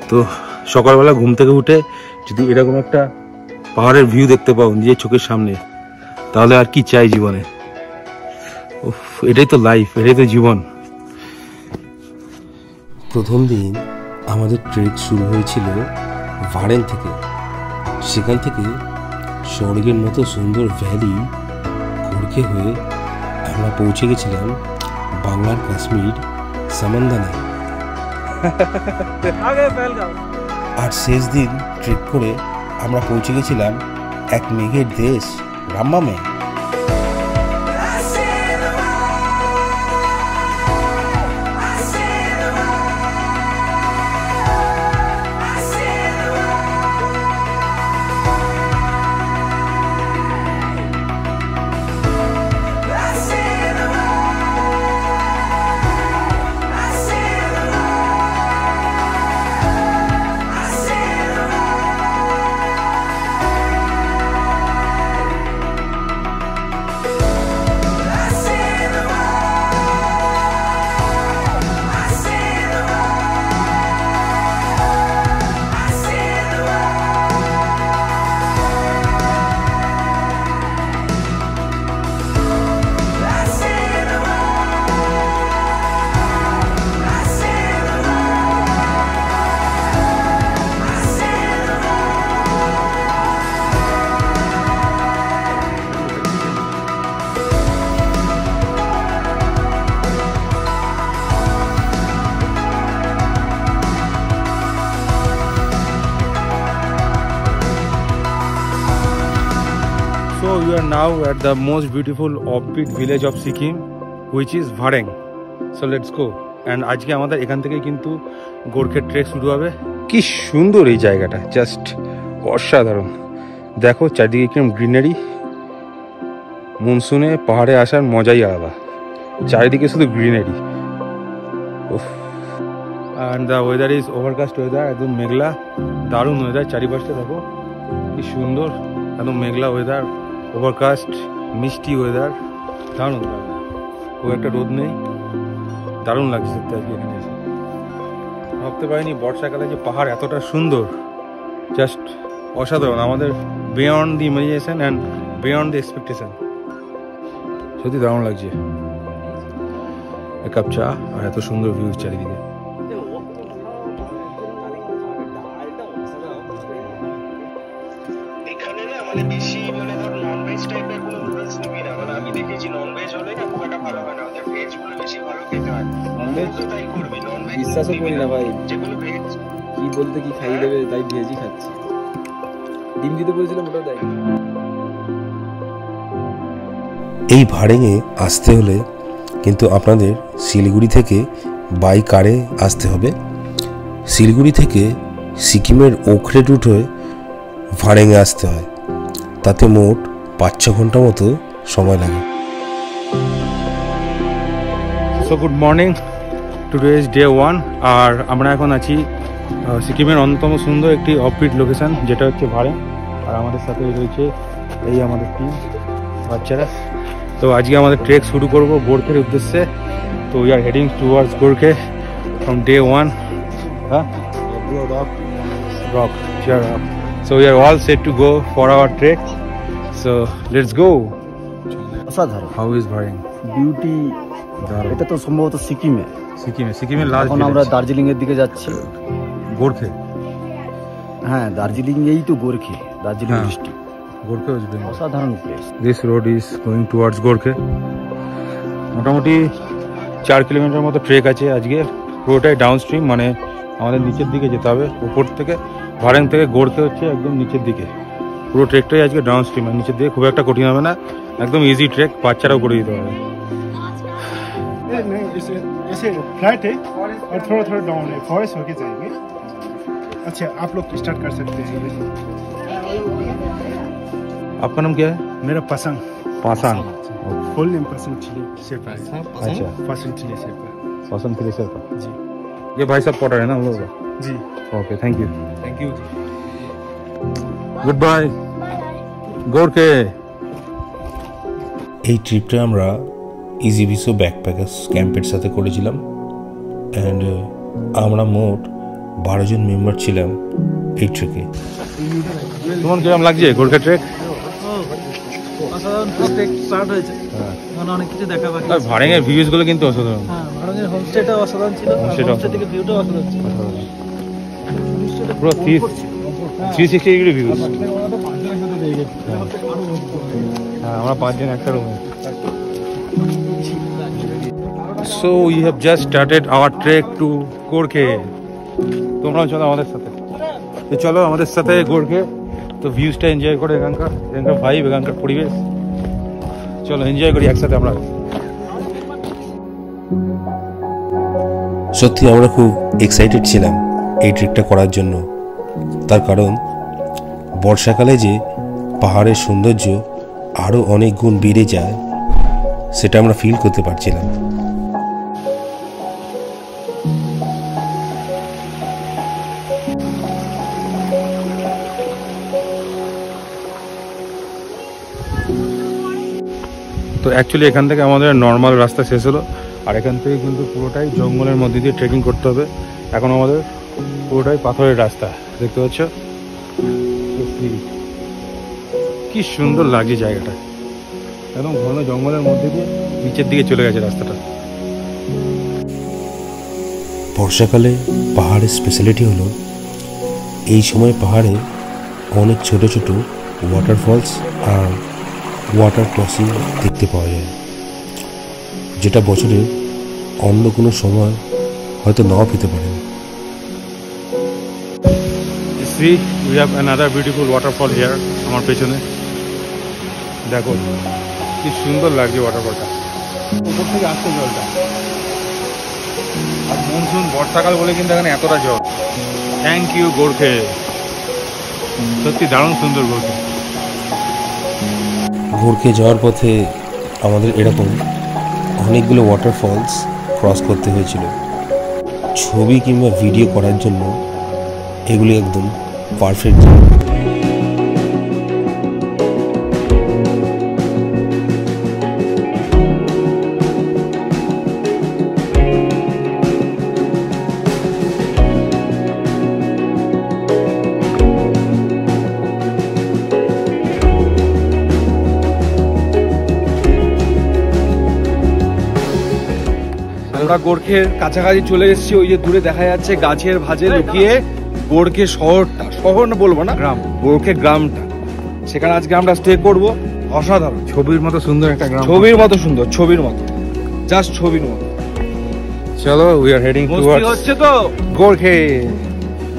তো সকালবেলা ঘুম থেকে উঠে যদি এরকম একটা পাহাড়ের ভিউ দেখতে পাও নিজের চোখের সামনে, তাহলে আর কি চাই জীবনে। এটাই তো লাইফ, এটাই তো জীবন। প্রথম দিন আমাদের ট্রেক শুরু হয়েছিল ভারেন থেকে। সেখান থেকে স্বর্গের মতো সুন্দর ভ্যালি গোর্খে হয়ে আমরা পৌঁছে গেছিলাম বাংলার কাশ্মীর সামান্দানায়। আর শেষ দিন ট্রেক করে আমরা পৌঁছে গেছিলাম এক মেঘের দেশ রাম্মামে। So we are now at the most beautiful offbeat village of Sikkim, which is Vareng. So let's go. And আজকে আমাদের এখান থেকে কিন্তু গোর্খের ট্রেক শুরু হবে। কি সুন্দর এই জায়গাটা, জাস্ট অসাধারণ। দেখো চারদিকে কিরকম গ্রিনারি। মনসুনে পাহাড়ে আসার মজাই আলাদা, চারিদিকে শুধু greenery. And the weather is overcast weather, একদম মেঘলা, দারুণ ওয়েদার। চারিপাশটা দেখো কি সুন্দর, একদম মেঘলা ওয়েদার, ওভারকাস্ট, মিষ্টি ওয়েদার, দারুণ দারুণ। খুব একটা রোদ নেই, দারুণ লাগছে সত্যি আজকে এখানে এসে। ভাবতে পারিনি বর্ষাকালে যে পাহাড় এতটা সুন্দর, জাস্ট অসাধারণ। আমাদের beyond the imagination and beyond the expectation, সত্যি দারুণ লাগছে। এক কাপ চা আর এত সুন্দর ভিউ চারিদিকে। বিশ্বাসও করি না ভাই, কি বলতে কি খাইয়ে দেবে, তাই ভেজই খাচ্ছি। ডিম দিতে বলেছিলাম, ওটাও দেয়। এই ভারেঙে আসতে হলে কিন্তু আপনাদের শিলিগুড়ি থেকে বাই কারে আসতে হবে। শিলিগুড়ি থেকে সিকিমের ওখরে রুট হয়ে ভারেঙে আসতে হয়, তাতে মোট 5-6 ঘন্টা মতো সময় লাগে। So good morning, today is day 1। আর আমরা এখন আছি সিকিমের অন্যতম সুন্দর একটি অফবিট লোকেশন, যেটা হচ্ছে ভারেং। আর আমাদের সাথে রয়েছে এই আমাদের টিম, বাচ্চারা। তো আজকে আমাদের ট্রেক শুরু করব গোর্খের উদ্দেশ্যে। তো we are heading towards Gorkhey from day 1। হ্যাঁ, rock, cheer up. So we are all set to go for our trek. So let's go. অসাধারণ। How is Vareng? বিউটি। এটা তো সম্ভবত সিকিমের লাস্ট। এখন আমরা দার্জিলিং এর দিকে যাচ্ছি। গোর্খে? হ্যাঁ, দার্জিলিং এই তো গোর্খে, দার্জিলিং ডিস্ট্রিক্ট। গোর্খে ওয়েস্ট বেঙ্গল। অসাধারণ place. This road is going towards Gorkhey. মোটামুটি 4 কিলোমিটার মতো ট্রেক আছে আজকে। পুরোটাই ডাউন স্ট্রিম, মানে আমাদের নিচের দিকে যেতে হবে। উপর থেকে ভারেং থেকে গোর্খে হচ্ছে একদম নিচের দিকে। পুরো ট্রেকটাই আজকে ডাউন স্ট্রিম, আর নিচের দিকে খুব একটা কঠিন হবে না, একদম ইজি ट्रैक, বাচ্চারাও করে দিতে পারবে। ऐसे फ्लैट है और थोड़ा थोड़ा डाउन है, फॉरेस्ट होके जाएंगे। अच्छा, आप लोग स्टार्ट कर सकते हैं। आपका नाम क्या है? मेरा पासांग। Pasang, full name Pasang Chili Sherpa. अच्छा, पासांग चिली शेरपा। पासांग चिली शेरपा जी। ये भाई साहब पॉटर है ना हम लोग का? जी। Okay, thank you. Thank you. Goodbye Gorkhe. এই ট্রিপটা আমরা ইজি ভিসো ব্যাকপ্যাকার্স ক্যাম্পের সাথে করেছিলাম। অ্যান্ড আমরা মোট 12 জন মেম্বার ছিলাম এই ট্রেকে। তোমার কিরকম লাগছে গোর্খা ট্রেক? অসাধারণ ট্রেক স্টার্ট হয়েছে, মানে অনেক কিছু দেখা বাকি আছে। ভাড়েঙের ভিউজ গুলো কিন্তু অসাধারণ। হ্যাঁ, ভাড়েঙের হোমস্টেটা অসাধারণ ছিল, হোমস্টে থেকে ভিউটাও অসাধারণ ছিল। পুরো 360 ডিগ্রি ভিউজ। হ্যাঁ, আমরা 5 জন একটা রুমে। So we have just started our trek to Gorkhey. তোমরাও চলো আমাদের সাথে। তো চলো আমাদের সাথে গোর্খে, তো ভিউজটা এনজয় করে এখানকার ভাইব, এখানকার পরিবেশ। চলো এনজয় করি একসাথে আমরা। সত্যি আমরা খুব এক্সাইটেড ছিলাম এই ট্রেকটা করার জন্য। তার কারণ বর্ষাকালে যে পাহাড়ের সৌন্দর্য আরও অনেক গুণ বেড়ে যায়, সেটা আমরা ফিল করতে পারছিলাম। তো অ্যাকচুয়ালি এখান থেকে আমাদের নর্মাল রাস্তা শেষ হলো, আর এখান থেকে কিন্তু পুরোটাই জঙ্গলের মধ্যে দিয়ে ট্রেকিং করতে হবে। এখন আমাদের পুরোটাই পাথরের রাস্তা, দেখতে পাচ্ছ কি সুন্দর লাগছে জায়গাটা। একদম ঘন জঙ্গলের মধ্যে দিয়ে নিচের দিকে চলে গেছে রাস্তাটা। বর্ষাকালে পাহাড়ের স্পেশালিটি হলো এই সময় পাহাড়ে অনেক ছোট ছোট ওয়াটারফলস আর ওয়াটার ক্রসিং দেখতে পাওয়া যায়, যেটা বছরের অন্য কোনো সময় হয়তো নাও পেতে পারে। See, we have another beautiful waterfall here আমার পেছনে। দেখো কি সুন্দর লাগছে ওয়াটারফলটা, উপর থেকে আসছে জলটা। আর মনসুন বর্ষাকাল বলে কিন্তু এখানে এতটা জল। থ্যাংক ইউ গোর্খে, সত্যি দারুণ সুন্দর গোর্খে। গোর্খে যাওয়ার পথে আমাদের এরকম অনেকগুলো ওয়াটারফলস ক্রস করতে হয়েছিল। ছবি কিংবা ভিডিও করার জন্য এগুলি একদম পারফেক্ট। আমরা গোর্খের কাছাকাছি চলে এসেছি। ওই যে দূরে দেখা যাচ্ছে গাছের ভাঁজে লুকিয়ে গোর্খে শহরটা, শহর না বলবো না, গ্রাম, গোর্খে গ্রামটা। সেখানে আজকে আমরা স্টে করবো। অসাধারণ, ছবির মতো সুন্দর একটা গ্রাম, ছবির মতো সুন্দর, ছবির মতো, জাস্ট ছবির মতো। চলো উই আর হেডিং মস্তি হচ্ছে তো গোর্খে,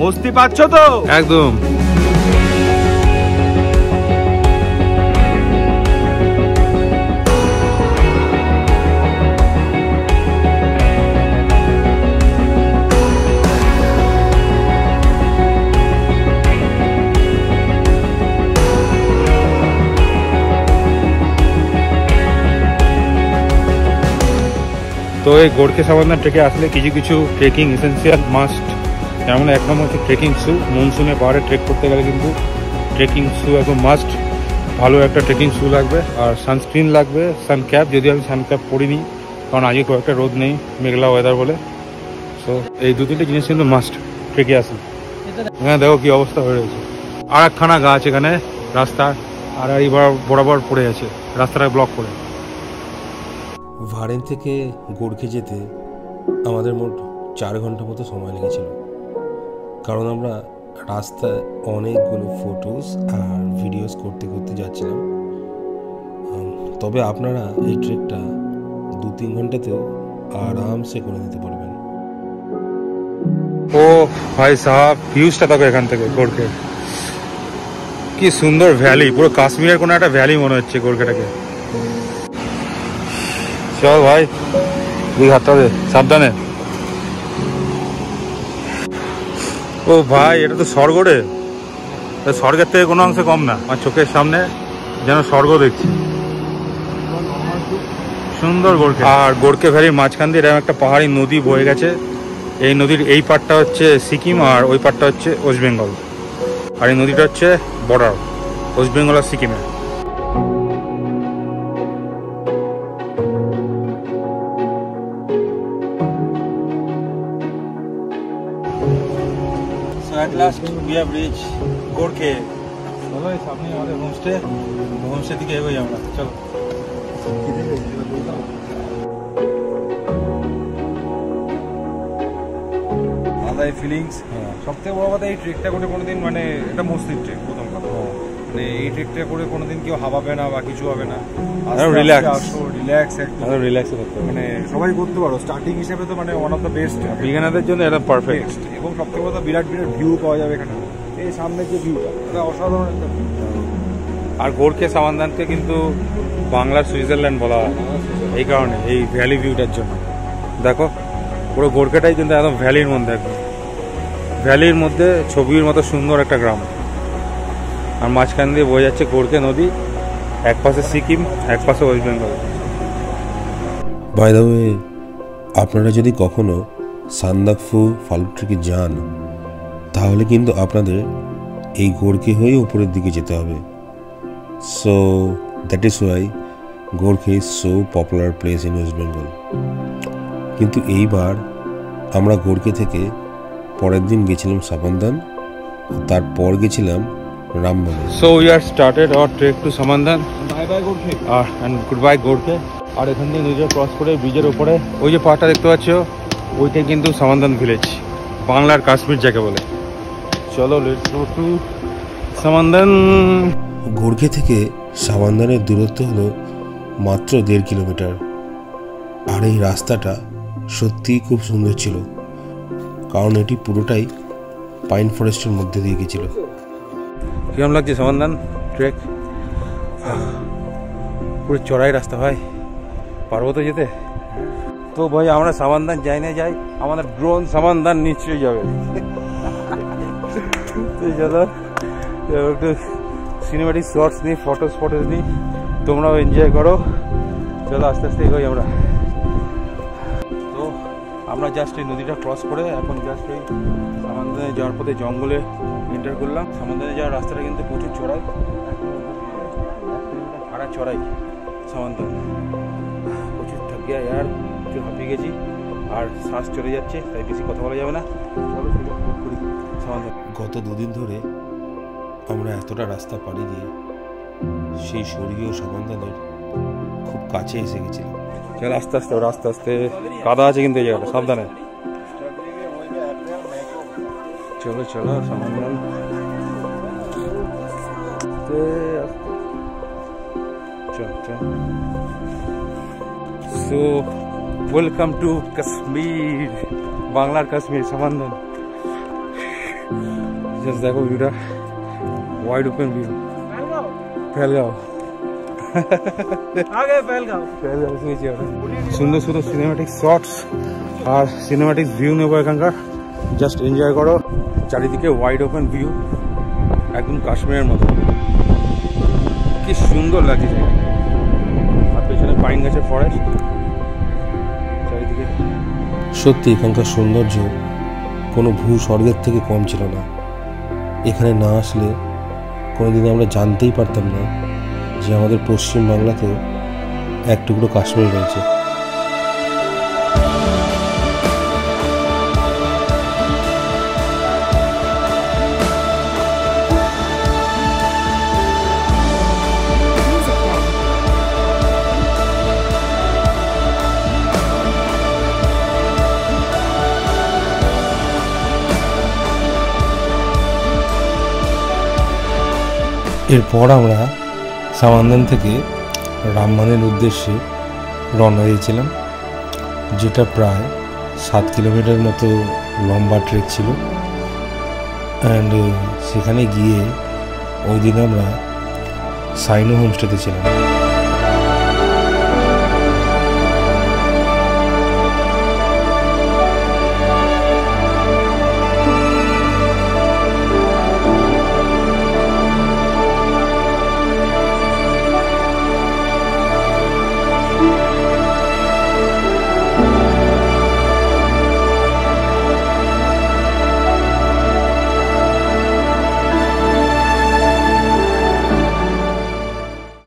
মস্তি পাচ্ছ তো একদম। তো এই গোর্খে সাবান্না ট্রেকে আসলে কিছু কিছু ট্রেকিং এসেন্সিয়াল মাস্ট, যেমন এক নম্বর হচ্ছে ট্রেকিং শু। মনসুনে পাহাড়ে ট্রেক করতে গেলে কিন্তু ট্রেকিং শু একদম মাস্ট, ভালো একটা ট্রেকিং শু লাগবে। আর সানস্ক্রিন লাগবে, সানক্যাপ, যদি আমি সানক্যাপ পরিনি কারণ আজকে খুব একটা রোদ নেই, মেঘলা ওয়েদার বলে। সো এই দু তিনটে জিনিস কিন্তু মাস্ট ট্রেকে আসলে। এখানে দেখো কি অবস্থা হয়ে রয়েছে, আর একখানা গাছ এখানে রাস্তা, আর এইবার বরাবর পড়ে আছে, রাস্তাটা ব্লক করে। ভাড়েন থেকে গোর্খে যেতে আমাদের মোট 4 ঘন্টা মতো সময় লেগেছিল, কারণ আমরা রাস্তায় অনেকগুলো ফটোস আর ভিডিওস করতে করতে যাচ্ছিলাম। তবে আপনারা এই ট্রেকটা 2-3 ঘন্টাতেও আরামসে করে নিতে পারবেন। ও ভাই সাহাব, ভিউজটা দেখো এখান থেকে গোর্খে, কি সুন্দর ভ্যালি, পুরো কাশ্মীরের কোনো একটা ভ্যালি মনে হচ্ছে গোর্খেটাকে। চল ভাই, দুই হাতটা দে, সাবধানে। ও ভাই, এটা তো স্বর্গ রে, স্বর্গের থেকে কোনো অংশে কম না। আমার চোখের সামনে যেন স্বর্গ দেখছি, সুন্দর গোর্খে। আর গোর্খে ভ্যালির মাঝখান দিয়ে এরকম একটা পাহাড়ি নদী বয়ে গেছে। এই নদীর এই পাটটা হচ্ছে সিকিম আর ওই পাটটা হচ্ছে ওয়েস্ট বেঙ্গল, আর এই নদীটা হচ্ছে বর্ডার ওয়েস্ট বেঙ্গল আর সিকিমের। at last we have reached Gorkhey. চলো এই সামনে আমাদের হোমস্টে দিকে এগোই আমরা। চলো আলাদা ফিলিংস। সব থেকে বড় কথা এই ট্রেকটা করে কোনোদিন মানে এটা মসজিদ ট্রেক প্রথম কথা, মানে এই ট্রেকটা করে কোনোদিন কেউ হাবাবে না বা কিছু হবে না, রিল্যাক্স মানে সবাই করতে পারো। স্টার্টিং হিসেবে তো মানে ওয়ান অফ দ্য বেস্ট বিগিনারদের জন্য এটা পারফেক্ট। এবং সব থেকে কথা বিরাট ভিউ পাওয়া যাবে এখানে, এই সামনের যে ভিউটা এটা অসাধারণ একটা। আর গোর্খে সামান্দানকে কিন্তু বাংলার সুইজারল্যান্ড বলা হয় এই কারণে, এই ভ্যালি ভিউটার জন্য। দেখো পুরো গোর্খেটাই কিন্তু একদম ভ্যালির মধ্যে, একদম ভ্যালির মধ্যে ছবির মতো সুন্দর একটা গ্রাম। আর মাঝখান দিয়ে বয়ে যাচ্ছে গোর্খে নদী, এক পাশে সিকিম, এক পাশে West Bengal. By the way, আপনারা যদি কখনো সান্দাকফু ফালুট্রিকে যান তাহলে কিন্তু আপনাদের এই গোর্খে হয়ে উপরের দিকে যেতে হবে। So that is Y Gorkhey is so popular place in West Bengal. কিন্তু এইবার আমরা গোর্খে থেকে পরের দিন গেছিলাম সামান্দান, তারপর গেছিলাম Ramban. So we are started our trek to Samandan. Bye bye Gorkhe and good bye Gorkhe. আর এখান থেকে নদীটা ক্রস করে ব্রিজের উপরে ওই যে পাহাড়টা দেখতে পাচ্ছ, ওইটাই কিন্তু সামান্দান ভিলেজ, বাংলার কাশ্মীর যাকে বলে। চলো লেটস গো টু সামান্দান। গোর্খে থেকে সামান্দানের দূরত্ব হলো মাত্র 1.5 কিলোমিটার। আর এই রাস্তাটা সত্যিই খুব সুন্দর ছিল, কারণ এটি পুরোটাই পাইন ফরেস্টের মধ্যে দিয়ে গেছিল। কিরম লাগছে সামান্দান ট্রেক? পুরো চড়াই রাস্তা ভাই, পারবো তো যেতে? তো ভাই আমরা সামান্দান যাই, আমাদের ড্রোন সামান্দান নিশ্চয়ই যাবে। একটু সিনেমাটিক শর্টস নিই, ফটোস নিই, তোমরাও এনজয় করো। চলো আস্তে আস্তে এগোই আমরা। তো আমরা জাস্ট এই নদীটা ক্রস করে এখন জাস্ট ওই সামান্দানে যাওয়ার পথে জঙ্গলে এন্টার করলাম। সামান্দানে যাওয়ার রাস্তাটা কিন্তু প্রচুর চড়াই, ভাড়া চড়াই সামান্দান। প্রচুর থাকিয়া আর প্রচুর হাঁপিয়ে গেছি, আর শ্বাস চলে যাচ্ছে, তাই বেশি কথা বলা যাবে না। চলো করি সামান্দান। গত 2 দিন ধরে আমরা এতটা রাস্তা পাড়ি দিয়ে সেই স্বর্গীয় সামান্দানের খুব কাছে এসে গেছিলাম। চল আস্তে আস্তে কাদা আছে কিন্তু এই জায়গাটা, সাবধানে। চলো সামান্দান। সো ওয়েলকাম টু কাশ্মীর, বাংলার কাশ্মীর সামান্দান। জাস্ট দেখো ভিউটা, ওয়াইড ওপেন ভিউ। পেহেলগাঁও সুন্দর সিনেমাটিক শর্টস আর সিনেমাটিক ভিউ নেবো এখানকার। জাস্ট এনজয় করো, চারিদিকে ওয়াইড ওপেন ভিউ, একদম কাশ্মীরের মতো। কি সুন্দর লাগছে জায়গা, আর পেছনে পাইন গাছের ফরেস্ট চারিদিকে। সত্যি এখানকার সৌন্দর্য কোনো ভূস্বর্গের থেকে কম ছিল না। এখানে না আসলে কোনোদিন আমরা জানতেই পারতাম না যে আমাদের পশ্চিম বাংলাতেও এক টুকরো কাশ্মীর রয়েছে। এরপর আমরা সামান্দান থেকে রামবনের উদ্দেশ্যে রওনা দিয়েছিলাম, যেটা প্রায় 7 কিলোমিটার মতো লম্বা ট্রেক ছিল। অ্যান্ড সেখানে গিয়ে ওই দিন আমরা সাইনো হোমস্টেতে ছিলাম।